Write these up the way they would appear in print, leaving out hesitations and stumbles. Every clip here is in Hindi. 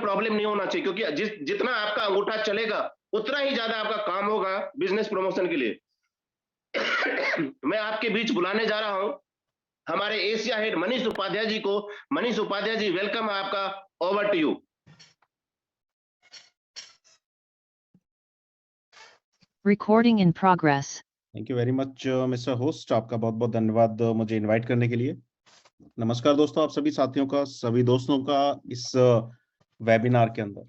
प्रॉब्लम नहीं होना चाहिए, क्योंकि जितना आपका अंगूठा चलेगा उतना ही ज्यादा आपका काम होगा बिजनेस प्रमोशन के लिए। मैं आपके बीच बुलाने जा रहा हूं हमारे एशिया हेड मनीष उपाध्याय जी को। मनीष उपाध्याय जी, वेलकम है आपका, over to you. Recording in progress. Thank you very much mister host, आपका बहुत बहुत धन्यवाद मुझे इनवाइट करने के लिए। नमस्कार दोस्तों, आप सभी साथियों का, सभी दोस्तों का इस वेबिनार के अंदर।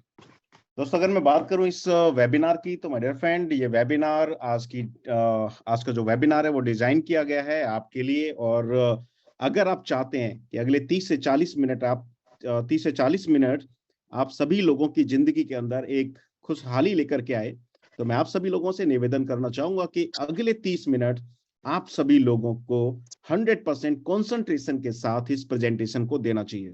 दोस्तों अगर मैं बात करूं इस वेबिनार की, तो माय डियर फ्रेंड, ये वेबिनार आज का जो वेबिनार है वो डिजाइन किया गया है आपके लिए। और अगर आप चाहते हैं कि अगले 30 से 40 मिनट आप सभी लोगों की जिंदगी के अंदर एक खुशहाली लेकर के आए, तो मैं आप सभी लोगों से निवेदन करना चाहूंगा कि अगले 30 मिनट आप सभी लोगों को 100% कंसंट्रेशन के साथ इस प्रेजेंटेशन को देना चाहिए।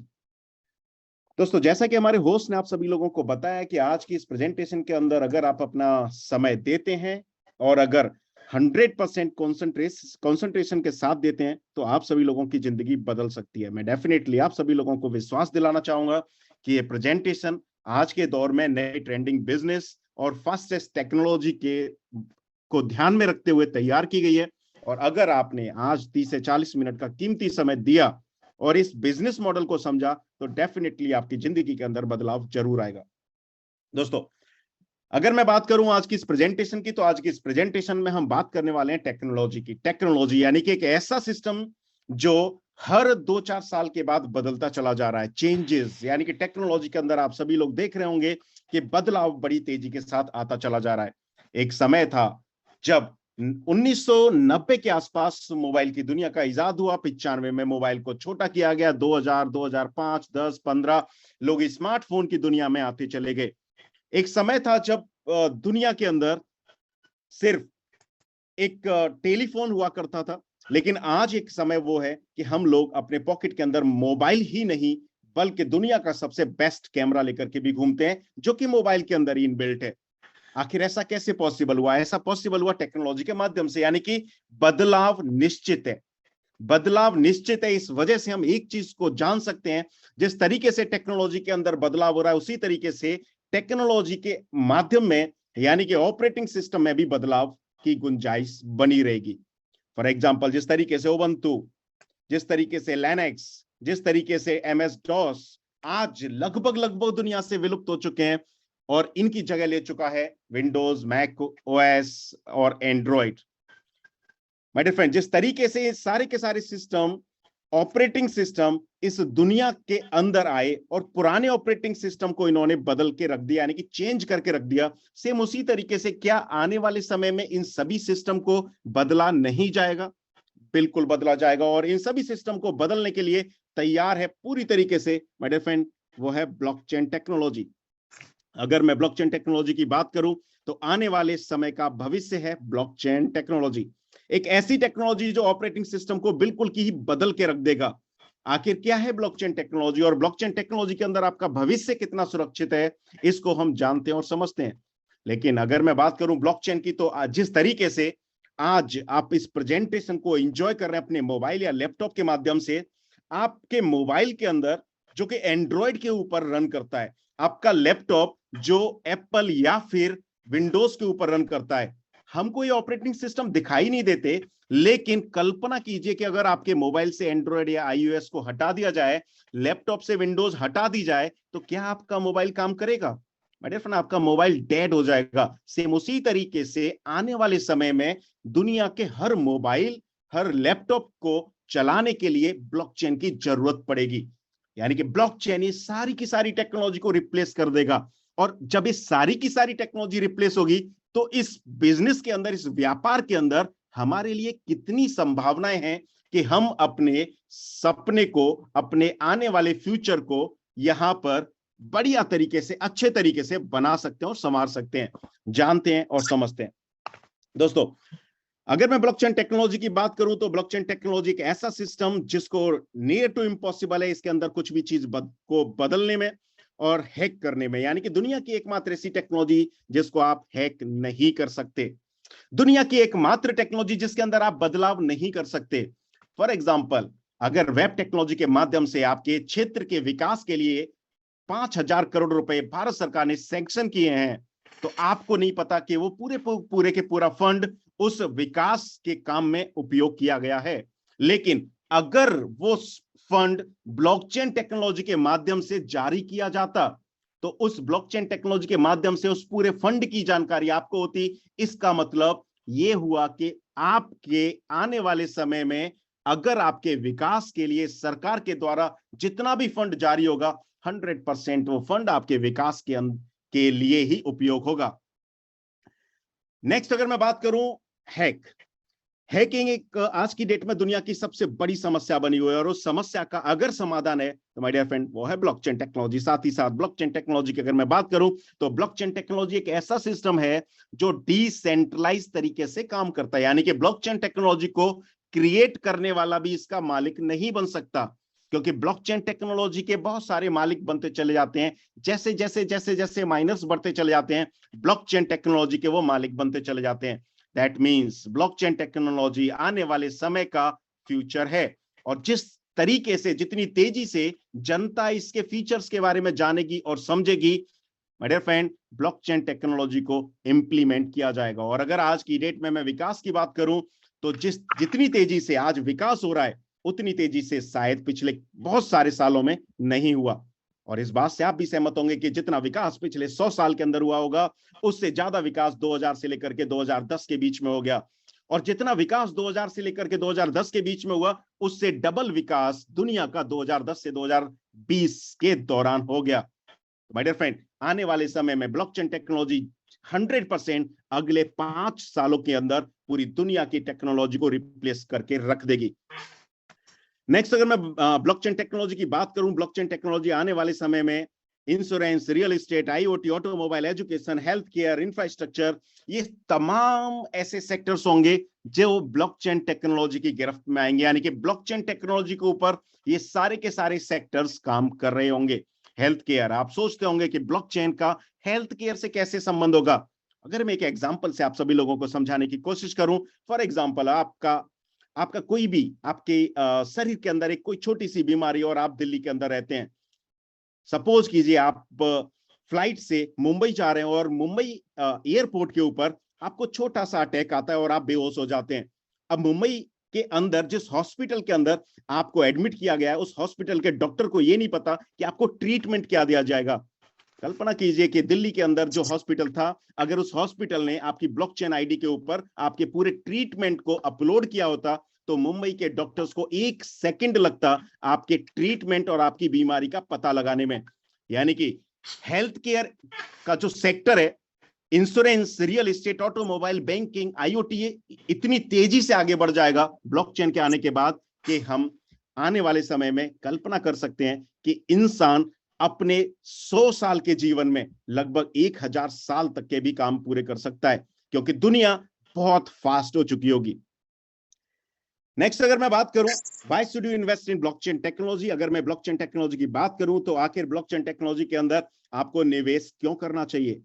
दोस्तों जैसा कि हमारे होस्ट ने आप सभी लोगों को बताया कि आज की इस प्रेजेंटेशन के अंदर अगर आप अपना समय देते हैं और अगर 100% कंसंट्रेशन के साथ देते हैं, तो आप सभी लोगों की जिंदगी बदल सकती है। मैं डेफिनेटली आप सभी लोगों को विश्वास दिलाना चाहूंगा कि ये प्रेजेंटेशन आज के दौर में नए ट्रेंडिंग बिजनेस और फास्टेस्ट टेक्नोलॉजी को ध्यान में रखते हुए तैयार की गई है। और अगर आपने आज 30 से 40 मिनट का कीमती समय दिया और इस बिजनेस मॉडल को समझा, तो डेफिनेटली आपकी जिंदगी के अंदर बदलाव जरूर आएगा। दोस्तों अगर मैं बात करूं आज की इस प्रेजेंटेशन की, तो आज की इस प्रेजेंटेशन में हम बात करने वाले हैं टेक्नोलॉजी की। टेक्नोलॉजी यानी कि एक ऐसा सिस्टम जो हर 2-4 साल के बाद बदलता चला जा रहा है। चेंजेस यानी कि टेक्नोलॉजी के अंदर आप सभी लोग देख रहे होंगे कि बदलाव बड़ी तेजी के साथ आता चला जा रहा है। एक समय था जब 1990 के आसपास मोबाइल की दुनिया का इजाद हुआ। 95 में मोबाइल को छोटा किया गया। 2000, 2005, 10, 15 लोग स्मार्टफोन की दुनिया में आते चले गए। एक समय था जब दुनिया के अंदर सिर्फ एक टेलीफोन हुआ करता था, लेकिन आज एक समय वो है कि हम लोग अपने पॉकेट के अंदर मोबाइल ही नहीं बल्कि दुनिया का सबसे बेस्ट कैमरा लेकर के भी घूमते हैं, जो कि मोबाइल के अंदर ही इनबिल्ट है। आखिर ऐसा कैसे पॉसिबल हुआ? ऐसा पॉसिबल हुआ टेक्नोलॉजी के माध्यम से, यानी कि बदलाव निश्चित है। बदलाव निश्चित है, इस वजह से हम एक चीज को जान सकते हैं, जिस तरीके से टेक्नोलॉजी के अंदर बदलाव हो रहा है, उसी तरीके से टेक्नोलॉजी के माध्यम में यानी कि ऑपरेटिंग सिस्टम में भी बदलाव की गुंजाइश बनी रहेगी। फॉर एग्जाम्पल, जिस तरीके से उबंटू, जिस तरीके से लिनक्स, जिस तरीके से MS DOS आज लगभग दुनिया से विलुप्त हो चुके हैं और इनकी जगह ले चुका है विंडोज, मैक OS और एंड्रॉइड। माय डियर फ्रेंड, जिस तरीके से ये सारे के सारे सिस्टम, ऑपरेटिंग सिस्टम इस दुनिया के अंदर आए और पुराने ऑपरेटिंग सिस्टम को इन्होंने बदल के रख दिया, यानी कि चेंज करके रख दिया, सेम उसी तरीके से क्या आने वाले समय में इन सभी सिस्टम को बदला नहीं जाएगा? बिल्कुल बदला जाएगा। और इन सभी सिस्टम को बदलने के लिए तैयार है पूरी तरीके से माय डियर फ्रेंड, वो है ब्लॉकचेन टेक्नोलॉजी। अगर मैं ब्लॉकचेन टेक्नोलॉजी की बात करूं, तो आने वाले समय का भविष्य है ब्लॉकचेन टेक्नोलॉजी। एक ऐसी टेक्नोलॉजी जो ऑपरेटिंग सिस्टम को बिल्कुल ही बदल के रख देगा। आखिर क्या है ब्लॉकचेन टेक्नोलॉजी और ब्लॉकचेन टेक्नोलॉजी के अंदर आपका भविष्य कितना सुरक्षित है, इसको हम जानते हैं और समझते हैं। लेकिन अगर मैं बात करूं ब्लॉकचेन की, तो जिस तरीके से आज आप इस प्रेजेंटेशन को एंजॉय कर रहे हैं अपने मोबाइल या लैपटॉप के माध्यम से, आपके मोबाइल के अंदर जो कि एंड्रॉइड के ऊपर रन करता है, आपका लैपटॉप जो एप्पल या फिर विंडोज के ऊपर रन करता है, हमको ये ऑपरेटिंग सिस्टम दिखाई नहीं देते। लेकिन कल्पना कीजिए कि अगर आपके मोबाइल से एंड्रॉइड या iOS को हटा दिया जाए, लैपटॉप से विंडोज हटा दी जाए, तो क्या आपका मोबाइल काम करेगा? माय डियर फ्रेंड, आपका मोबाइल डेड हो जाएगा। सेम उसी तरीके से आने वाले समय में दुनिया के हर मोबाइल, हर लैपटॉप को चलाने के लिए ब्लॉकचेन की जरूरत पड़ेगी। यानी कि ब्लॉकचेन ये सारी की सारी टेक्नोलॉजी को रिप्लेस कर देगा। और जब ये सारी की सारी टेक्नोलॉजी रिप्लेस होगी, तो इस बिजनेस के अंदर, इस व्यापार के अंदर हमारे लिए कितनी संभावनाएं हैं कि हम अपने सपने को, अपने आने वाले फ्यूचर को यहां पर बढ़िया तरीके से, अच्छे तरीके से बना सकते हैं और संवार सकते हैं, जानते हैं और समझते हैं। दोस्तों अगर मैं ब्लॉकचेन टेक्नोलॉजी की बात करूं, तो ब्लॉकचेन टेक्नोलॉजी एक ऐसा सिस्टम जिसको नियर टू इम्पॉसिबल है इसके अंदर कुछ भी चीज को बदलने में और हैक करने में। यानी कि दुनिया की एकमात्र ऐसी टेक्नोलॉजी जिसको आप हैक नहीं कर सकते, दुनिया की एकमात्र टेक्नोलॉजी जिसके अंदर आप बदलाव नहीं कर सकते। फॉर एग्जाम्पल, अगर वेब टेक्नोलॉजी के माध्यम से आपके क्षेत्र के विकास के लिए 5,000 करोड़ रुपए भारत सरकार ने सैंक्शन किए हैं, तो आपको नहीं पता कि वो पूरे के पूरा फंड उस विकास के काम में उपयोग किया गया है। लेकिन अगर वो फंड ब्लॉकचेन टेक्नोलॉजी के माध्यम से जारी किया जाता, तो उस ब्लॉकचेन टेक्नोलॉजी के माध्यम से उस पूरे फंड की जानकारी आपको होती। इसका मतलब ये हुआ कि आपके आने वाले समय में अगर आपके विकास के लिए सरकार के द्वारा जितना भी फंड जारी होगा, 100% वो फंड आपके विकास के लिए ही उपयोग होगा। नेक्स्ट अगर मैं बात करूं, हैकिंग एक आज की डेट में दुनिया की सबसे बड़ी समस्या बनी हुई है, और उस समस्या का अगर समाधान है तो माय डियर फ्रेंड वो है ब्लॉकचेन टेक्नोलॉजी। साथ ही साथ ब्लॉकचेन टेक्नोलॉजी की अगर मैं बात करूं तो ब्लॉकचेन टेक्नोलॉजी एक ऐसा सिस्टम है जो डिसेंट्रलाइज तरीके से काम करता है, यानी कि ब्लॉकचेन टेक्नोलॉजी को क्रिएट करने वाला भी इसका मालिक नहीं बन सकता, क्योंकि ब्लॉकचेन टेक्नोलॉजी के बहुत सारे मालिक बनते चले जाते हैं। जैसे जैसे जैसे जैसे माइनर्स बढ़ते चले जाते हैं, ब्लॉकचेन टेक्नोलॉजी के वो मालिक बनते चले जाते हैं। दैट मीन्स ब्लॉकचेन टेक्नोलॉजी आने वाले समय का फ्यूचर है, और जिस तरीके से जितनी तेजी से जनता इसके फीचर्स के बारे में जानेगी और समझेगी, my dear friend, blockchain technology को इंप्लीमेंट किया जाएगा। और अगर आज की डेट में मैं विकास की बात करूं तो जितनी तेजी से आज विकास हो रहा है, उतनी तेजी से शायद पिछले बहुत सारे सालों में नहीं हुआ। और इस बात से आप भी सहमत होंगे कि जितना विकास पिछले 100 साल के अंदर हुआ होगा, उससे ज्यादा विकास 2000 से लेकर के 2010 के बीच में हो गया, और जितना विकास 2000 से लेकर के 2010 के बीच में हुआ, उससे डबल विकास दुनिया का 2010 से 2020 के दौरान हो गया। माय डियर फ्रेंड, आने वाले समय में ब्लॉकचेन टेक्नोलॉजी 100% अगले 5 सालों के अंदर पूरी दुनिया की टेक्नोलॉजी को रिप्लेस करके रख देगी। नेक्स्ट अगर मैं ब्लॉकचेन टेक्नोलॉजी की बात करूं, ब्लॉकचेन टेक्नोलॉजी आने वाले समय में insurance, real estate, IoT, automobile, education, health care, infrastructure, ये तमाम ऐसे सेक्टर्स होंगे जो ब्लॉकचेन टेक्नोलॉजी की गिरफ्त में आएंगे, यानी कि ब्लॉकचेन टेक्नोलॉजी के ऊपर ये सारे के सारे सेक्टर्स काम कर रहे होंगे। हेल्थ केयर, आप सोचते होंगे कि ब्लॉकचेन का हेल्थ केयर से कैसे संबंध होगा। अगर मैं एक एग्जांपल से आप सभी लोगों को समझाने की कोशिश करूं, फॉर एग्जांपल आपका कोई भी आपके शरीर के अंदर एक कोई छोटी सी बीमारी, और आप दिल्ली के अंदर रहते हैं। सपोज कीजिए आप फ्लाइट से मुंबई जा रहे हैं, और मुंबई एयरपोर्ट के ऊपर आपको छोटा सा अटैक आता है और आप बेहोश हो जाते हैं। अब मुंबई के अंदर जिस हॉस्पिटल के अंदर आपको एडमिट किया गया है, उस हॉस्पिटल के डॉक्टर को यह नहीं पता कि आपको ट्रीटमेंट क्या दिया जाएगा। कल्पना कीजिए कि दिल्ली के अंदर जो हॉस्पिटल था, अगर उस हॉस्पिटल ने आपकी ब्लॉकचेन आईडी के ऊपर आपके पूरे ट्रीटमेंट को अपलोड किया होता, तो मुंबई के डॉक्टर्स को 1 सेकंड लगता आपके ट्रीटमेंट और आपकी बीमारी का पता लगाने में। यानी कि हेल्थ केयर का जो सेक्टर है, insurance, real estate, automobile, banking, IoT, इतनी तेजी से आगे बढ़ जाएगा ब्लॉकचेन के आने के बाद कि हम आने वाले समय में कल्पना कर सकते हैं कि इंसान अपने 100 साल के जीवन में लगभग 1000 साल तक के भी काम पूरे कर सकता है, क्योंकि दुनिया बहुत फास्ट हो चुकी होगी। नेक्स्ट अगर मैं बात करूं, why should you invest in blockchain technology. अगर मैं ब्लॉकचेन टेक्नोलॉजी की बात करूं तो आखिर ब्लॉकचेन टेक्नोलॉजी के अंदर आपको निवेश क्यों करना चाहिए।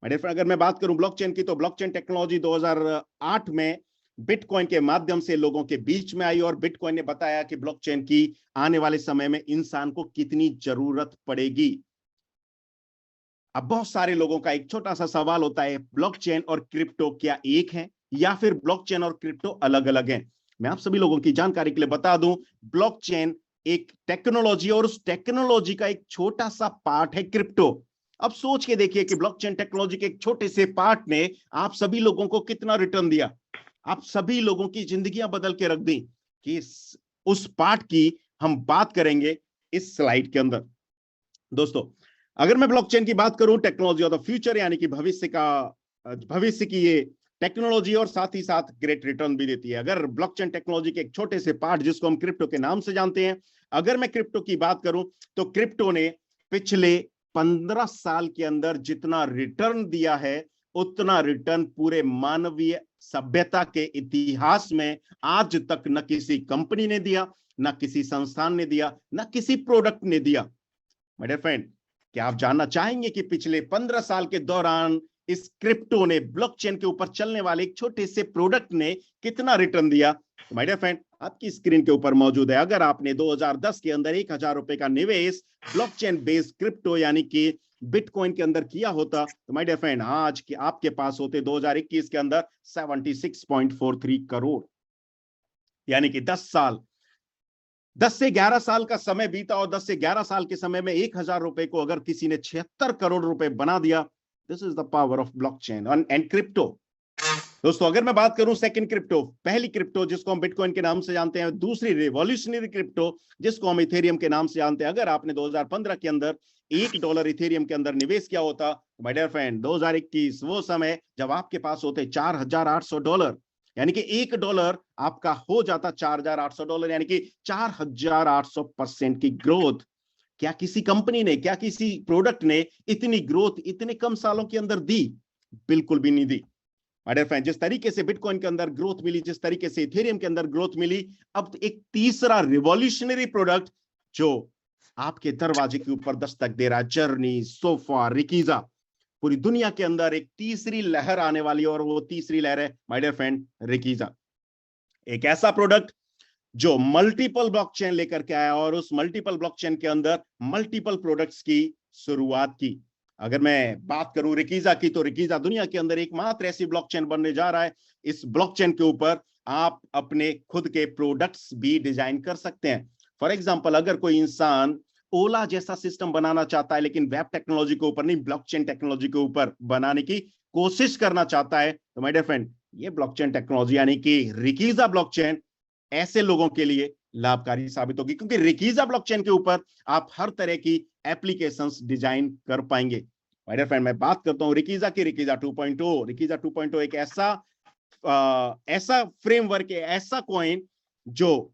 अगर मैं बात करूं ब्लॉकचेन की, तो ब्लॉकचेन टेक्नोलॉजी 2008 में बिटकॉइन के माध्यम से लोगों के बीच में आई, और बिटकॉइन ने बताया कि ब्लॉकचेन की आने वाले समय में इंसान को कितनी जरूरत पड़ेगी। अब बहुत सारे लोगों का एक छोटा सा सवाल होता है, ब्लॉकचेन और क्रिप्टो क्या एक है, या फिर ब्लॉकचेन और क्रिप्टो अलग अलग हैं। मैं आप सभी लोगों की जानकारी के लिए बता दूं, ब्लॉकचेन एक टेक्नोलॉजी, और उस टेक्नोलॉजी का एक छोटा सा पार्ट है क्रिप्टो। अब सोच के देखिए कि ब्लॉकचेन टेक्नोलॉजी के एक छोटे से पार्ट ने आप सभी लोगों को कितना रिटर्न दिया, आप सभी लोगों की जिंदगियां बदल के रख दी। कि उस पार्ट की हम बात करेंगे इस स्लाइड के अंदर। दोस्तों, अगर मैं ब्लॉकचेन की बात करूं, टेक्नोलॉजी ऑफ द फ्यूचर, यानी कि भविष्य की ये टेक्नोलॉजी, और साथ ही साथ ग्रेट रिटर्न भी देती है। अगर ब्लॉकचेन टेक्नोलॉजी के एक छोटे से पार्ट जिसको हम क्रिप्टो के नाम से जानते हैं, अगर मैं क्रिप्टो की बात करूं तो क्रिप्टो ने पिछले 15 साल के अंदर जितना रिटर्न दिया है, उतना रिटर्न पूरे मानवीय सभ्यता के इतिहास में आज तक न किसी कंपनी ने दिया, न किसी संस्थान ने दिया, न किसी प्रोडक्ट ने दिया। माय डियर फ्रेंड, क्या आप जानना चाहेंगे कि पिछले 15 साल के दौरान इस क्रिप्टो ने, ब्लॉकचेन के ऊपर चलने वाले एक छोटे से प्रोडक्ट ने कितना रिटर्न दिया? तो माय डियर फ्रेंड, आपकी स्क्रीन के ऊपर मौजूद है, अगर आपने 2010 के अंदर 1000 रुपए का निवेश ब्लॉकचेन बेस्ड क्रिप्टो यानी कि बिटकॉइन के अंदर किया होता, तो माय डियर फ्रेंड आज के आपके पास होते 2021 के अंदर 76.43 करोड़। यानी कि 10 से 11 साल का समय बीता और 10 से 11 साल के समय में 1000 रुपए को अगर किसी ने 76 करोड़ रुपए बना दिया। This is the power of blockchain and crypto. दोस्तों, अगर मैं बात करूं सेकंड क्रिप्टो, पहली क्रिप्टो जिसको हम बिटकॉइन के नाम से जानते हैं, दूसरी रिवॉल्यूशनरी क्रिप्टो जिसको हम इथेरियम के नाम से जानते हैं। अगर आपने 2015 के अंदर $1 इथेरियम के अंदर निवेश किया होता, माय डियर फ्रेंड 2021 वो समय जब आपके पास होते $4800, यानी कि $1 आपका हो जाता $4800, यानी कि 4800% की ग्रोथ। क्या किसी कंपनी ने, क्या किसी प्रोडक्ट ने इतनी ग्रोथ इतने कम सालों के अंदर दी? बिल्कुल भी नहीं दी। माय डियर फ्रेंड, जिस तरीके से बिटकॉइन के अंदर ग्रोथ मिली, जिस तरीके से इथेरियम के अंदर ग्रोथ मिली, अब एक तीसरा रिवॉल्यूशनरी प्रोडक्ट जो आपके दरवाजे के ऊपर दस्तक दे रहा है, जर्नी, सोफा, रिकीजा, पूरी दुनिया के अंदर एक तीसरी लहर आने वाली है और वो तीसरी लहर है माय डियर फ्रेंड रिकीजा। एक ऐसा प्रोडक्ट जो मल्टीपल ब्लॉकचेन लेकर के आया और उस मल्टीपल ब्लॉकचेन के अंदर मल्टीपल प्रोडक्ट्स की शुरुआत की। अगर मैं बात करूं रिकीजा की, तो रिकीजा दुनिया के अंदर एकमात्र ऐसी ब्लॉकचेन बनने जा रहा है। इस ब्लॉकचेन के ऊपर आप अपने खुद के प्रोडक्ट्स भी डिजाइन कर सकते हैं। फॉर एग्जांपल, अगर कोई इंसान ओला जैसा सिस्टम बनाना चाहता है लेकिन वेब टेक्नोलॉजी के ऊपर नहीं, ब्लॉकचेन टेक्नोलॉजी के ऊपर बनाने की कोशिश करना चाहता है, तो माय डियर फ्रेंड ये ब्लॉकचेन टेक्नोलॉजी यानी कि रिकीजा ब्लॉकचेन ऐसे लोगों के लिए लाभकारी साबित होगी, क्योंकि रिकीजा ब्लॉकचेन के ऊपर आप हर तरह की एप्लीकेशंस डिजाइन कर पाएंगे। माय डियर फ्रेंड, मैं बात करता हूं रिकीजा की, रिकीजा 2.0। रिकीजा 2.0 एक ऐसा फ्रेमवर्क है, ऐसा कॉइन जो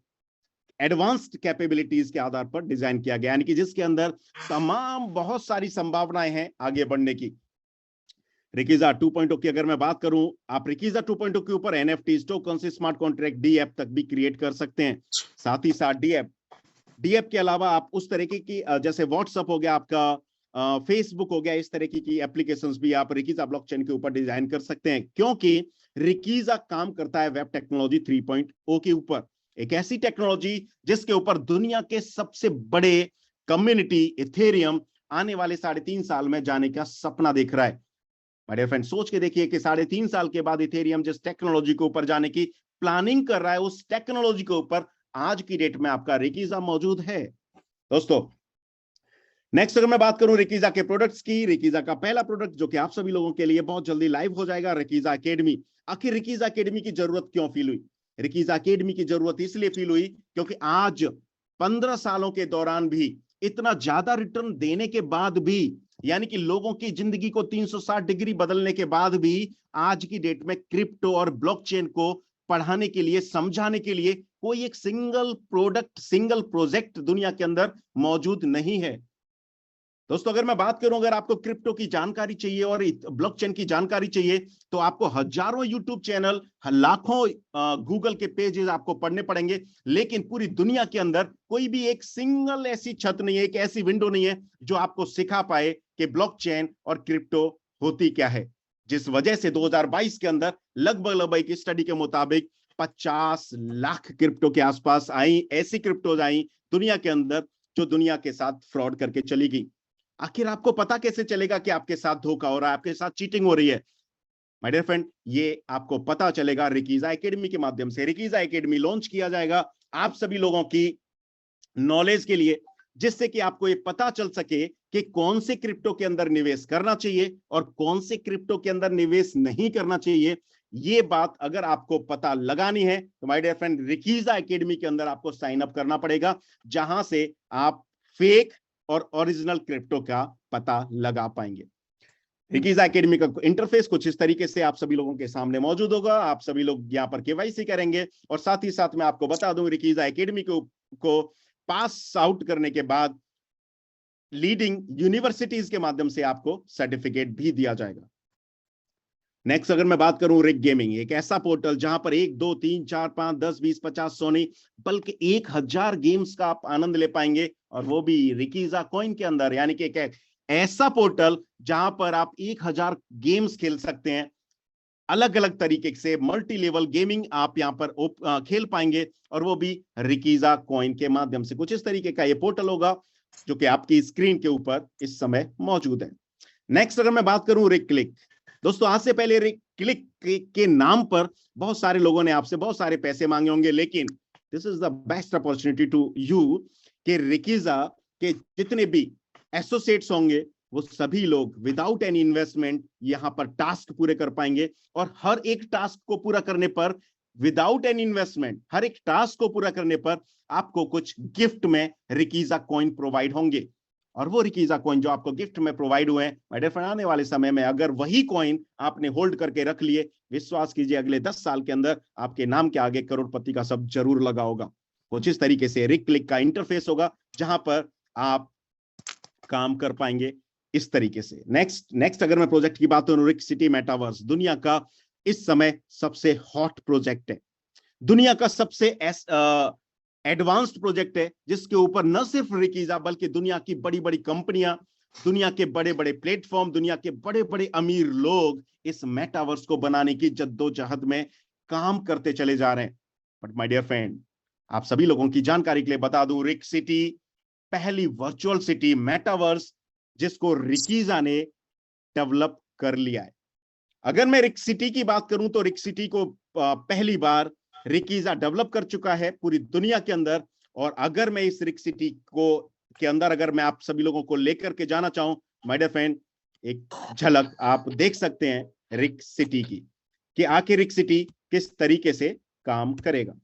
एडवांस्ड कैपेबिलिटीज के आधार पर डिजाइन किया गया, यानी कि जिसके अंदर तमाम बहुत सारी संभावनाएं हैं आगे बढ़ने की। रिकीजा 2.0 की अगर मैं बात करूं, आप रिकीजा 2.0 के ऊपर एनएफटी, टोकन, स्मार्ट कॉन्ट्रैक्ट, डीएप तक भी क्रिएट कर सकते हैं। साथ ही साथ डीएप के अलावा आप उस तरीके की जैसे व्हाट्सएप हो गया, आपका फेसबुक हो गया, इस तरीके की एप्लीकेशंस भी आप रिकीजा ब्लॉकचेन के ऊपर डिजाइन कर सकते हैं, क्योंकि रिकीजा काम करता है वेब टेक्नोलॉजी 3.0 के ऊपर। एक ऐसी टेक्नोलॉजी जिसके ऊपर दुनिया के सबसे बड़े कम्युनिटी इथेरियम आने वाले 3.5 साल में जाने का सपना देख रहा है। माय डियर फ्रेंड, सोच के देखिए कि 3.5 साल के बाद इथेरियम जिस टेक्नोलॉजी के ऊपर जाने की प्लानिंग कर रहा है, उस टेक्नोलॉजी के ऊपर आज की डेट में आपका रिकीजा मौजूद है। दोस्तों, नेक्स्ट अगर मैं बात करूं रिकीजा के प्रोडक्ट्स की, रिकीजा का पहला प्रोडक्ट जो कि आप सभी लोगों के लिए बहुत जल्दी लाइव हो जाएगा, रिकीजा एकेडमी। आखिर रिकीजा एकेडमी की जरूरत क्यों फील हुई? रिकीजा एकेडमी की जरूरत इसलिए फील हुई क्योंकि आज 15 सालों के दौरान भी इतना ज्यादा रिटर्न देने के बाद भी, यानी कि लोगों की जिंदगी को 360 डिग्री बदलने के बाद भी, आज की डेट में क्रिप्टो और ब्लॉकचेन को पढ़ाने के लिए, समझाने के लिए कोई एक सिंगल प्रोडक्ट, सिंगल प्रोजेक्ट दुनिया के अंदर मौजूद नहीं है। दोस्तों, अगर मैं बात करूं, अगर आपको क्रिप्टो की जानकारी चाहिए और ब्लॉकचेन की जानकारी चाहिए, तो आपको हजारों यूट्यूब चैनल, लाखों गूगल के पेजेस आपको पढ़ने पड़ेंगे, लेकिन पूरी दुनिया के अंदर कोई भी एक सिंगल ऐसी छत नहीं है, एक ऐसी विंडो नहीं है जो आपको सिखा पाए कि ब्लॉकचेन और क्रिप्टो होती क्या है। जिस वजह से 2022 के अंदर लगभग एक स्टडी के मुताबिक 50 लाख क्रिप्टो के आसपास आई, ऐसी क्रिप्टोज आई दुनिया के अंदर जो दुनिया के साथ फ्रॉड करके चली गई। आखिर आपको पता कैसे चलेगा कि आपके साथ धोखा हो रहा है, आपके साथ चीटिंग हो रही है? माय डियर फ्रेंड, ये आपको पता चलेगा रिकीजा एकेडमी के माध्यम से। रिकीजा एकेडमी लॉन्च किया जाएगा आप सभी लोगों की नॉलेज के लिए, जिससे कि आपको ये पता चल सके कि कौन से क्रिप्टो के अंदर निवेश करना चाहिए और कौन से क्रिप्टो के अंदर निवेश नहीं करना चाहिए। ये बात अगर आपको पता लगानी है तो माय डियर फ्रेंड रिकीजा एकेडमी के अंदर आपको साइन अप करना पड़ेगा, जहां से आप फेक और ओरिजिनल क्रिप्टो का पता लगा पाएंगे। रिकीजा एकेडमी का इंटरफेस कुछ इस तरीके से आप सभी लोगों के सामने मौजूद होगा। आप सभी लोग यहाँ पर केवाईसी करेंगे और साथ ही साथ मैं आपको बता दूं, रिकीजा एकेडमी को पास आउट करने के बाद लीडिंग यूनिवर्सिटीज के माध्यम से आपको सर्टिफिकेट भी दिया जाएगा। नेक्स्ट अगर मैं बात करूं, रिक गेमिंग एक ऐसा पोर्टल जहां पर 1, 2, 3, 4, 5, 10, 20, 50, 100 नहीं बल्कि 1000 गेम्स का आप आनंद ले पाएंगे, और वो भी रिकीजा कॉइन के अंदर। यानी कि एक ऐसा पोर्टल जहां पर आप 1000 गेम्स खेल सकते हैं अलग अलग तरीके से मल्टी लेवल गेमिंग आप यहाँ पर खेल पाएंगे, और वो भी रिकीजा कॉइन के माध्यम से। कुछ इस तरीके का ये पोर्टल होगा जो कि आपकी स्क्रीन के ऊपर इस समय मौजूद है। नेक्स्ट अगर मैं बात करूं रिक क्लिक, दोस्तों आज से पहले रिक क्लिक के नाम पर बहुत सारे लोगों ने आपसे बहुत सारे पैसे मांगे होंगे, लेकिन this is the best opportunity to you कि रिकीजा के जितने भी एसोसिएट्स होंगे वो सभी लोग विदाउट एनी इन्वेस्टमेंट यहां पर टास्क पूरे कर पाएंगे, और हर एक टास्क को पूरा करने पर विदाउट एनी इन्वेस्टमेंट, हर एक टास्क को पूरा करने पर आपको कुछ गिफ्ट में रिकीजा कॉइन प्रोवाइड होंगे। और वो रिकीजा कॉइन जो आपको गिफ्ट में प्रोवाइड हुए हैं, माय डियर फ्रेंड, आने वाले समय में अगर वही कॉइन आपने होल्ड करके रख लिए, विश्वास कीजिए अगले 10 साल के अंदर आपके नाम के आगे करोड़पति का सब जरूर लगा होगा। कुछ इस तरीके से रिक क्लिक का इंटरफेस होगा जहां पर आप काम कर पाएंगे इस तरीके से। नेक्स्ट अगर मैं प्रोजेक्ट की बात करूं, रिक सिटी मेटावर्स दुनिया का इस समय सबसे हॉट प्रोजेक्ट है, दुनिया का सबसे एडवांस्ड प्रोजेक्ट है, जिसके ऊपर न सिर्फ रिकीजा बल्कि दुनिया की बड़ी बड़ी कंपनियां, दुनिया के बड़े बड़े प्लेटफॉर्म, दुनिया के बड़े बड़े अमीर लोग इस मेटावर्स को बनाने की जद्दोजहद में काम करते चले जा रहे हैं। बट माय डियर फ्रेंड, आप सभी लोगों की जानकारी के लिए बता दूं, रिक सिटी पहली वर्चुअल सिटी मेटावर्स जिसको रिकीजा ने डेवलप कर लिया है। अगर मैं रिक सिटी की बात करूं तो रिक सिटी को पहली बार रिकीजा डेवलप कर चुका है पूरी दुनिया के अंदर। और अगर मैं इस रिक सिटी को के अंदर अगर मैं आप सभी लोगों को लेकर के जाना चाहूं, माय डियर फ्रेंड, एक झलक आप देख सकते हैं रिक सिटी की कि आखिर रिक सिटी किस तरीके से काम करेगा।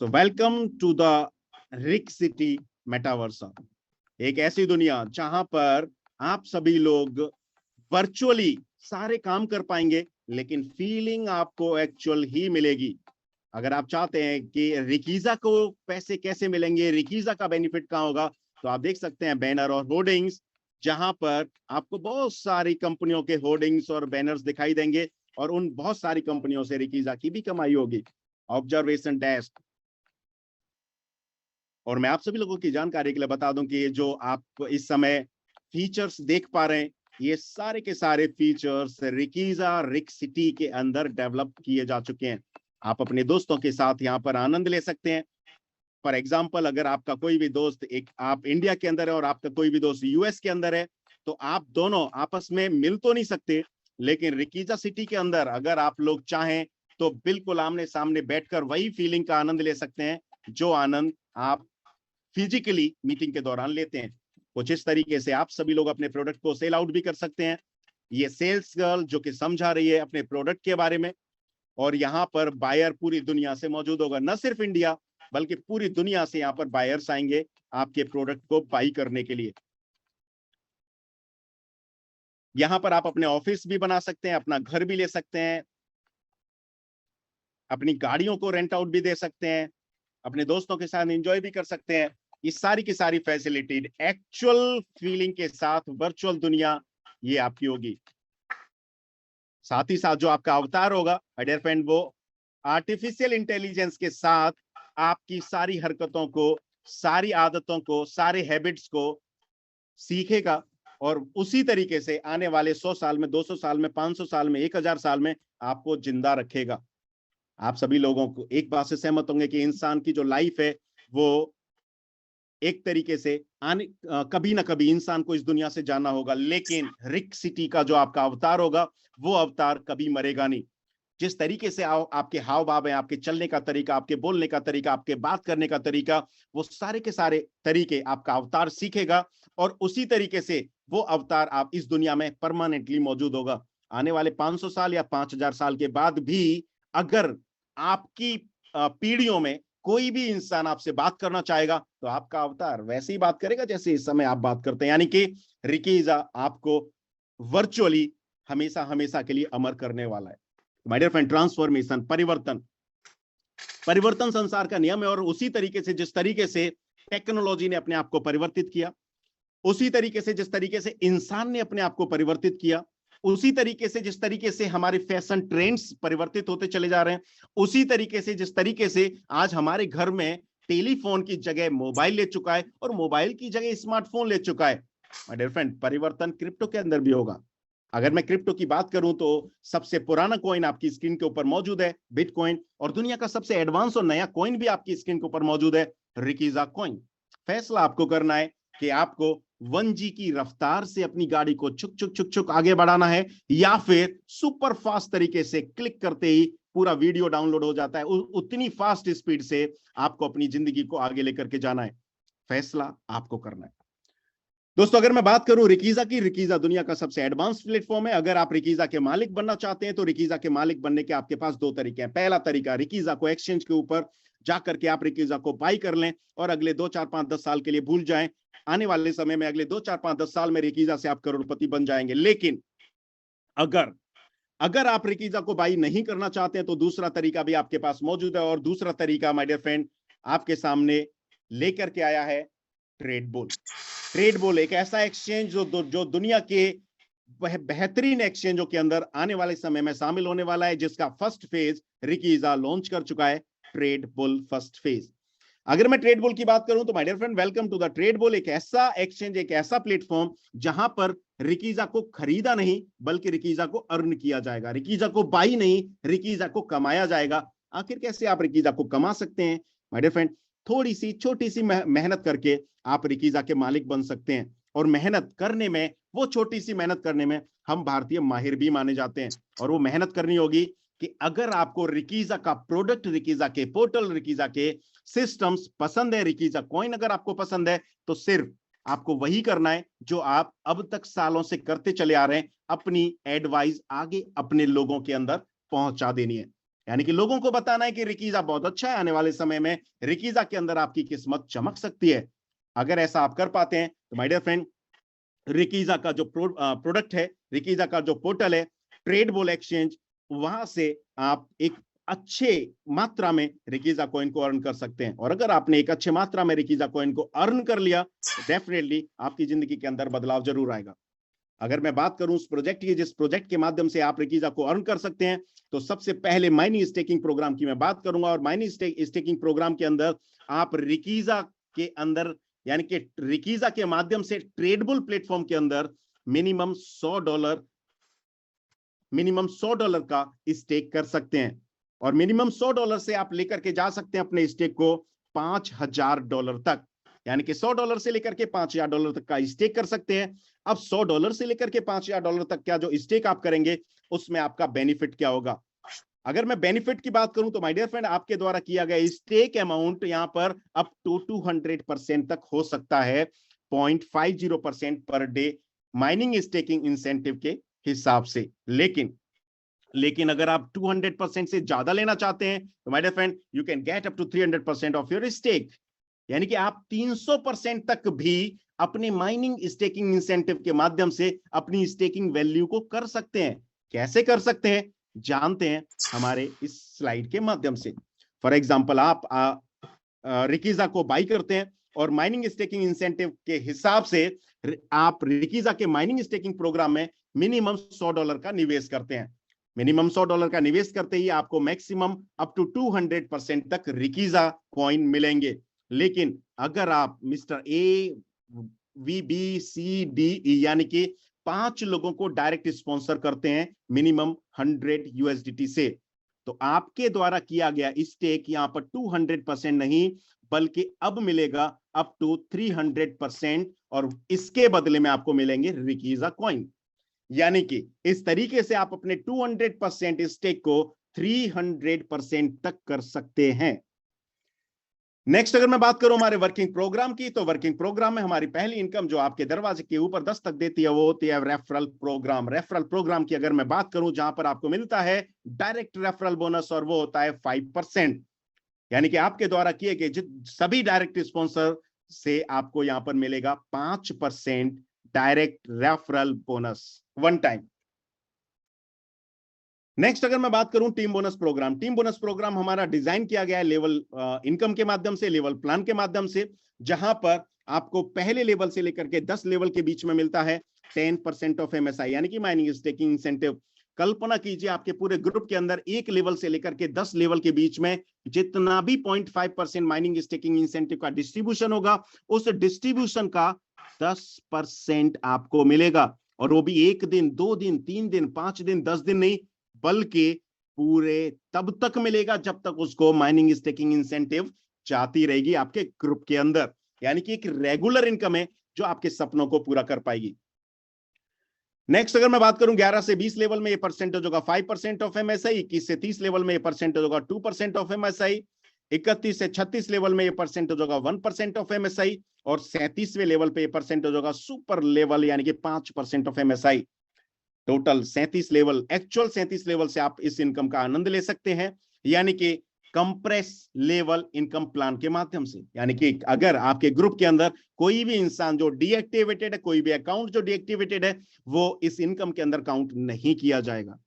So welcome to the Rick City metaverse, एक ऐसी दुनिया जहां पर आप सभी लोग वर्चुअली सारे काम कर पाएंगे, लेकिन फीलिंग आपको एक्चुअल ही मिलेगी। अगर आप चाहते हैं कि रिकीजा को पैसे कैसे मिलेंगे, रिकीजा का बेनिफिट कहां होगा, तो आप देख सकते हैं बैनर और होर्डिंग्स, जहां पर आपको बहुत सारी कंपनियों के होर्डिंग्स और बैनर्स दिखाई देंगे, और उन बहुत सारी कंपनियों से रिकीजा की भी कमाई होगी। ऑब्जर्वेशन डेस्क, और मैं आप सभी लोगों की जानकारी के लिए बता दूं कि ये जो आप इस समय फीचर्स देख पा रहे हैं, ये सारे के सारे फीचर्स रिकीजा रिक सिटी के अंदर डेवलप किए जा चुके हैं। आप अपने दोस्तों के साथ यहाँ पर आनंद ले सकते हैं। फॉर एग्जाम्पल, अगर आपका कोई भी दोस्त, आप इंडिया के अंदर है और आपका कोई भी दोस्त यूएस के अंदर है, तो आप दोनों आपस में मिल तो नहीं सकते, लेकिन रिकीजा सिटी के अंदर अगर आप लोग चाहें तो बिल्कुल आमने सामने बैठकर वही फीलिंग का आनंद ले सकते हैं जो आनंद आप फिजिकली मीटिंग के दौरान लेते हैं। कुछ इस तरीके से आप सभी लोग अपने प्रोडक्ट को सेल आउट भी कर सकते हैं। ये सेल्स गर्ल जो कि समझा रही है अपने प्रोडक्ट के बारे में, और यहाँ पर बायर पूरी दुनिया से मौजूद होगा, न सिर्फ इंडिया बल्कि पूरी दुनिया से यहाँ पर बायर्स आएंगे आपके प्रोडक्ट को बाई करने के लिए। यहाँ पर आप अपने ऑफिस भी बना सकते हैं, अपना घर भी ले सकते हैं, अपनी गाड़ियों को रेंट आउट भी दे सकते हैं, अपने दोस्तों के साथ एंजॉय भी कर सकते हैं। ये सारी की सारी फैसिलिटी एक्चुअल फीलिंग के साथ वर्चुअल दुनिया ये आपकी होगी। साथ ही साथ जो आपका अवतार होगा माय डियर फ्रेंड, वो आर्टिफिशियल इंटेलिजेंस के साथ आपकी सारी हरकतों को, सारी आदतों को, सारे हैबिट्स को सीखेगा, और उसी तरीके से आने वाले 100 साल में, 200 साल में, 500 साल में, 1000 साल में आपको जिंदा रखेगा। आप सभी लोगों को एक बात से सहमत होंगे कि इंसान की जो लाइफ है वो एक तरीके से कभी ना कभी इंसान को इस दुनिया से जाना होगा, लेकिन रिक सिटी का जो आपका अवतार होगा वो अवतार कभी मरेगा नहीं। जिस तरीके से आपके हाव भाव है, आपके चलने का तरीका, आपके बोलने का तरीका, आपके बात करने का तरीका, वो सारे के सारे तरीके आपका अवतार सीखेगा, और उसी तरीके से वो अवतार आप इस दुनिया में परमानेंटली मौजूद होगा। आने वाले 500 साल या 5000 साल के बाद भी अगर आपकी पीढ़ियों में कोई भी इंसान आपसे बात करना चाहेगा तो आपका अवतार वैसे ही बात करेगा जैसे इस समय आप बात करते हैं, यानी कि रिकीजा आपको वर्चुअली हमेशा हमेशा के लिए अमर करने वाला है। माय डियर फ्रेंड, ट्रांसफॉर्मेशन, परिवर्तन संसार का नियम है, और उसी तरीके से जिस तरीके से टेक्नोलॉजी ने अपने आप को परिवर्तित किया, उसी तरीके से जिस तरीके से इंसान ने अपने आप को परिवर्तित किया, उसी तरीके से जिस तरीके से हमारे फैशन ट्रेंड्स परिवर्तित होते चले जा रहे हैं, उसी तरीके से जिस तरीके से आज हमारे घर में टेलीफोन की जगह मोबाइल ले चुका है और मोबाइल की जगह स्मार्टफोन ले चुका है, माय डियर फ्रेंड, परिवर्तन क्रिप्टो के अंदर भी होगा। अगर मैं क्रिप्टो की बात करूं तो सबसे पुराना कॉइन आपकी स्क्रीन के ऊपर मौजूद है, बिटकॉइन, और दुनिया का सबसे एडवांस और नया कॉइन भी आपकी स्क्रीन के ऊपर मौजूद है, रिकीजा कॉइन। फैसला आपको करना है कि आपको 1G की रफ्तार से अपनी गाड़ी को छुक छुक छुक छुक आगे बढ़ाना है, या फिर सुपर फास्ट तरीके से क्लिक करते ही पूरा वीडियो डाउनलोड हो जाता है, उतनी फास्ट स्पीड से आपको अपनी जिंदगी को आगे लेकर के जाना है। फैसला आपको करना है। दोस्तों, अगर मैं बात करूं रिकीजा की, रिकीजा दुनिया का सबसे एडवांस प्लेटफॉर्म है। अगर आप रिकीजा के मालिक बनना चाहते हैं तो रिकीजा के मालिक बनने के आपके पास दो तरीके हैं। पहला तरीका, रिकीजा को एक्सचेंज के ऊपर जाकर के आप रिकीजा को बाई कर लें और अगले 2, 4, 5, 10 साल के लिए भूल जाएं। आने वाले समय में अगले 2, 4, 5, 10 साल में रिकीजा से आप करोड़पति बन जाएंगे। लेकिन अगर आप रिकीजा को बाई नहीं करना चाहते हैं तो दूसरा तरीका भी आपके पास मौजूद है, और दूसरा तरीका माय डियर फ्रेंड आपके सामने लेकर के आया है ट्रेडबुल। ट्रेडबुल एक ऐसा एक्सचेंज जो दुनिया के बेहतरीन एक्सचेंजों के अंदर आने वाले समय में शामिल होने वाला है, जिसका फर्स्ट फेज रिकीजा लॉन्च कर चुका है, ट्रेडबुल फर्स्ट फेज। अगर मैं ट्रेडबुल की बात करूं तो my dear friend, welcome to the Tradebull, एक ऐसा एक्सचेंज, एक ऐसा प्लेटफॉर्म जहां पर रिकीजा को खरीदा नहीं बल्कि रिकीजा को अर्न किया जाएगा, रिकीजा को बाई नहीं, रिकीजा को कमाया जाएगा। आखिर कैसे आप रिकीजा को कमा सकते हैं माय डियर फ्रेंड? थोड़ी सी छोटी सी मेहनत करके आप रिकीजा के मालिक बन सकते हैं, और मेहनत करने में, वो छोटी सी मेहनत करने में हम भारतीय माहिर भी माने जाते हैं। और वो मेहनत करनी होगी कि अगर आपको रिकीजा का प्रोडक्ट, रिकीजा के पोर्टल, रिकीजा के सिस्टम्स पसंद है, रिकीजा कॉइन अगर आपको पसंद है, तो सिर्फ आपको वही करना है जो आप अब तक सालों से करते चले आ रहे हैं, अपनी एडवाइस आगे अपने लोगों के अंदर पहुंचा देनी है। यानी कि लोगों को बताना है कि रिकीजा बहुत अच्छा है, आने वाले समय में रिकीजा के अंदर आपकी किस्मत चमक सकती है। अगर ऐसा आप कर पाते हैं तो माय डियर फ्रेंड, रिकीजा का जो प्रोडक्ट है, रिकीजा का जो पोर्टल है, ट्रेडबुल एक्सचेंज, वहां से आप एक अच्छे मात्रा में रिकीजा कॉइन को अर्न कर सकते हैं। और अगर आपने एक अच्छे मात्रा में रिकीजा कॉइन को अर्न कर लिया तो डेफिनेटली आपकी जिंदगी के अंदर बदलाव जरूर आएगा। अगर मैं बात करूं उस प्रोजेक्ट की, जिस प्रोजेक्ट के माध्यम से आप रिकीजा को अर्न कर सकते हैं, तो सबसे पहले माइनिंग स्टेकिंग प्रोग्राम की मैं बात करूंगा। और माइनिंग स्टेकिंग प्रोग्राम के अंदर आप रिकीजा के अंदर, यानी कि रिकीजा के माध्यम से ट्रेडबुल प्लेटफॉर्म के अंदर मिनिमम $100 का स्टेक कर सकते हैं, और मिनिमम $100 से आप लेकर के जा सकते हैं अपने स्टेक को $5000 तक। यानी कि $100 से लेकर के $5000 तक का स्टेक कर सकते हैं। अब $100 से लेकर के $5000 तक का जो स्टेक आप करेंगे, उसमें आपका बेनिफिट क्या होगा? अगर मैं बेनिफिट की बात करूं तो माय डियर फ्रेंड, आपके द्वारा किया गया स्टेक अमाउंट यहां पर अप टू 200% तक हो सकता है, 0.50% per day mining staking incentive के हिसाब से। लेकिन अगर आप 200% से ज्यादा लेना चाहते हैं तो my dear friend, you can get up to 300% of your stake. यानी कि आप 300% तक भी अपने माइनिंग स्टेकिंग इंसेंटिव के माध्यम से अपनी स्टेकिंग वैल्यू को कर सकते हैं। कैसे कर सकते हैं जानते हैं हमारे इस स्लाइड के माध्यम से। फॉर एग्जांपल, आप रिकीजा को बाई करते हैं और माइनिंग स्टेकिंग इंसेंटिव के हिसाब से आप रिकीजा के माइनिंग स्टेकिंग प्रोग्राम में मिनिमम $100 का निवेश करते हैं। मिनिमम $100 का निवेश करते ही आपको मैक्सिमम अप टू 200% तक रिकीजा कॉइन मिलेंगे। लेकिन अगर आप मिस्टर AVBCDE यानी कि 5 लोगों को डायरेक्ट स्पॉन्सर करते हैं मिनिमम $100 से, तो आपके द्वारा किया गया स्टेक यहां पर 200% नहीं बल्कि अब मिलेगा अप टू 300%, और इसके बदले में आपको मिलेंगे रिकीजा कॉइन। यानी कि इस तरीके से आप अपने 200% स्टेक को 300% तक कर सकते हैं। नेक्स्ट, अगर मैं बात करूं हमारे वर्किंग प्रोग्राम की, तो वर्किंग प्रोग्राम में हमारी पहली इनकम जो आपके दरवाजे के ऊपर दस्तक देती है वो होती है रेफरल प्रोग्राम। रेफरल प्रोग्राम की अगर मैं बात करूं, जहां पर आपको मिलता है डायरेक्ट रेफरल बोनस, और वो होता है 5%। यानी कि आपके द्वारा किए गए सभी डायरेक्ट स्पॉन्सर से आपको यहां पर मिलेगा 5% direct referral bonus one time. Next, अगर मैं बात करूं team bonus program, team bonus program हमारा डिजाइन किया गया है लेवल इनकम के माध्यम से, लेवल प्लान के माध्यम से, जहां पर आपको पहले लेवल से लेकर के 10 लेवल के बीच में मिलता है 10% ऑफ MSI, यानी कि माइनिंग स्टेकिंग इंसेंटिव। कल्पना कीजिए आपके पूरे ग्रुप के अंदर एक लेवल से लेकर के 10 लेवल के बीच में जितना भी 0.5% माइनिंग स्टेकिंग इंसेंटिव का डिस्ट्रीब्यूशन होगा, उस डिस्ट्रीब्यूशन का 10% आपको मिलेगा। और वो भी 1 दिन, 2 दिन, 3 दिन, 5 दिन, 10 दिन नहीं, बल्कि पूरे तब तक मिलेगा जब तक उसको माइनिंग स्टेकिंग इंसेंटिव जाती रहेगी आपके ग्रुप के अंदर। यानी कि एक रेगुलर इनकम है जो आपके सपनों को पूरा कर पाएगी। नेक्स्ट अगर मैं बात करूं 11 से 20 लेवल में ये परसेंटेज होगा 5% ऑफ MSI, 21 से 30 लेवल में ये परसेंटेज होगा 2% ऑफ MSI, 31 से 36 लेवल में ये परसेंटेज होगा 1% ऑफ MSI, और 37वें लेवल पे ये परसेंटेज होगा सुपर लेवल यानी कि 5% of MSI। Total 37 level, actual 37 level से आप इस इनकम का आनंद ले सकते हैं, यानी कि कंप्रेस लेवल इनकम प्लान के माध्यम से। यानी कि अगर आपके ग्रुप के अंदर कोई भी इंसान जो डीएक्टिवेटेड है, कोई भी अकाउंट जो डीएक्टिवेटेड है, वो इस इनकम के अंदर काउंट नहीं किया जाएगा।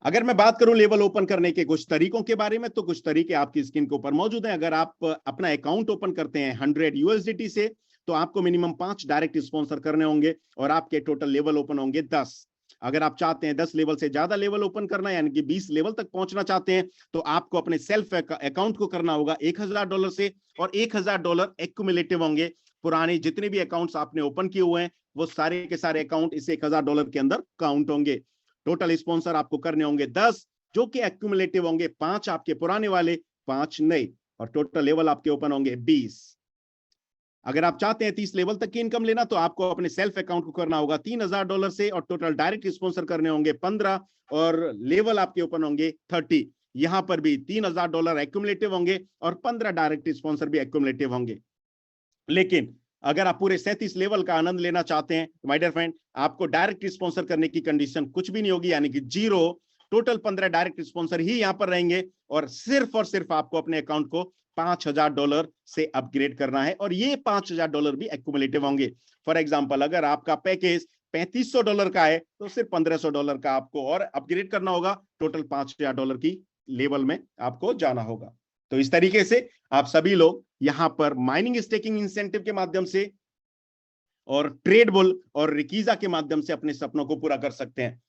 अगर मैं बात करूं लेवल ओपन करने के कुछ तरीकों के बारे में, तो कुछ तरीके आपकी स्क्रीन के ऊपर मौजूद हैं। अगर आप अपना अकाउंट ओपन करते हैं 100 USDT से, तो आपको मिनिमम 5 डायरेक्ट स्पॉन्सर करने होंगे और आपके टोटल लेवल ओपन होंगे 10। अगर आप चाहते हैं 10 लेवल से ज्यादा लेवल ओपन करना, यानी कि 20 लेवल तक पहुंचना चाहते हैं, तो आपको अपने सेल्फ अकाउंट को करना होगा $1000 से, और $1000 एक्यूमुलेटिव होंगे। पुराने जितने भी अकाउंट्स आपने ओपन किए हुए हैं वो सारे के सारे अकाउंट इस $1000 के अंदर काउंट होंगे। टोटल स्पॉन्सर आपको करने होंगे 10, जो कि एक्यूमुलेटिव होंगे 5 आपके पुराने वाले, 5 नए, और टोटल लेवल आपके ओपन होंगे 20। अगर आप चाहते हैं 30 लेवल तक की इनकम लेना, तो आपको अपने सेल्फ अकाउंट को करना होगा $3000 से, और टोटल डायरेक्ट स्पॉन्सर करने होंगे 15, और लेवल आपके ओपन होंगे 30। यहां पर भी $3000 एक्यूमुलेटिव होंगे और 15 डायरेक्ट स्पॉन्सर भी एक्यूमुलेटिव होंगे। लेकिन अगर आप पूरे 37 लेवल का आनंद लेना चाहते हैं, माय डियर फ्रेंड, आपको डायरेक्ट स्पॉन्सर करने की कंडीशन कुछ भी नहीं होगी, यानी कि 0। टोटल 15 डायरेक्ट स्पॉन्सर ही यहां पर रहेंगे, और सिर्फ आपको अपने अकाउंट को $5000 से अपग्रेड करना है, और ये $5000 भी एक्यूमुलेटिव होंगे। फॉर एग्जांपल, अगर आपका पैकेज $3500 का है, तो सिर्फ $1500 का आपको और अपग्रेड करना होगा, टोटल $5000 की लेवल में आपको जाना होगा। तो इस तरीके से आप सभी लोग यहां पर माइनिंग स्टेकिंग इंसेंटिव के माध्यम से और ट्रेड बुल और रिकीजा के माध्यम से अपने सपनों को पूरा कर सकते हैं।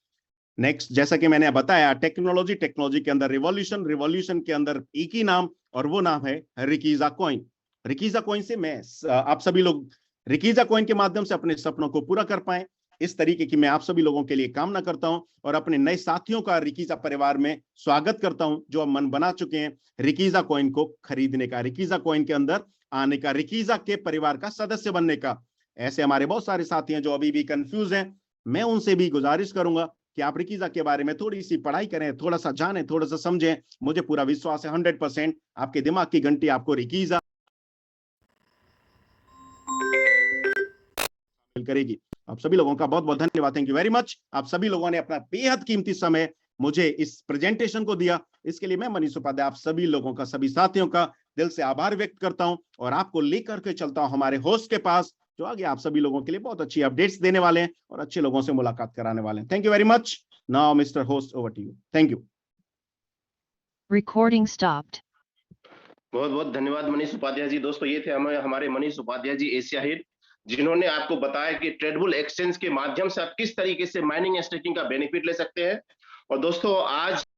नेक्स्ट, जैसा कि मैंने बताया, टेक्नोलॉजी के अंदर रिवॉल्यूशन के अंदर एक ही नाम, और वो नाम है रिकीजा कॉइन। रिकीजा कॉइन से मैं आप सभी लोग रिकीजा कॉइन के माध्यम से अपने सपनों को पूरा कर पाए, इस तरीके की मैं आप सभी लोगों के लिए कामना करता हूं, और अपने नए साथियों का रिकीजा परिवार में स्वागत करता हूं, जो अब मन बना चुके हैं रिकीजा कॉइन को खरीदने का, रिकीजा कॉइन के अंदर आने का, रिकीजा के परिवार का सदस्य बनने का। ऐसे हमारे बहुत सारे साथी हैं जो अभी भी कंफ्यूज हैं। मैं उनसे भी गुजारिश करूंगा कि आप रिकीजा के बारे में थोड़ी सी पढ़ाई करें, थोड़ा सा जानें, थोड़ा सा समझें। मुझे पूरा विश्वास है 100% आपके दिमाग की घंटी आपको रिकीजा करेगी। आप सभी लोगों का बहुत बहुत धन्यवाद, थैंक यू वेरी मच। आप सभी लोगों ने अपना बेहद कीमती समय मुझे इस प्रेजेंटेशन को दिया, इसके लिए मैं मनीष उपाध्याय आप सभी लोगों का, सभी साथियों का दिल से आभार व्यक्त करता हूं, और आपको लेकर के चलता हूं हमारे होस्ट के पास, जो आगे आप सभी लोगों के लिए बहुत अच्छी अपडेट्स देने वाले हैं और अच्छे लोगों से मुलाकात कराने वाले हैं। Thank you very much. Now mister host, over to you. Thank you. Recording stopped. बहुत बहुत धन्यवाद मनीष उपाध्याय जी। दोस्तों, ये थे हमारे मनीष उपाध्याय जी, एशिया हेड, जिन्होंने आपको बताया कि ट्रेडबुल एक्सचेंज के माध्यम से आप किस तरीके से माइनिंग स्टेकिंग का बेनिफिट ले सकते हैं। और दोस्तों, आज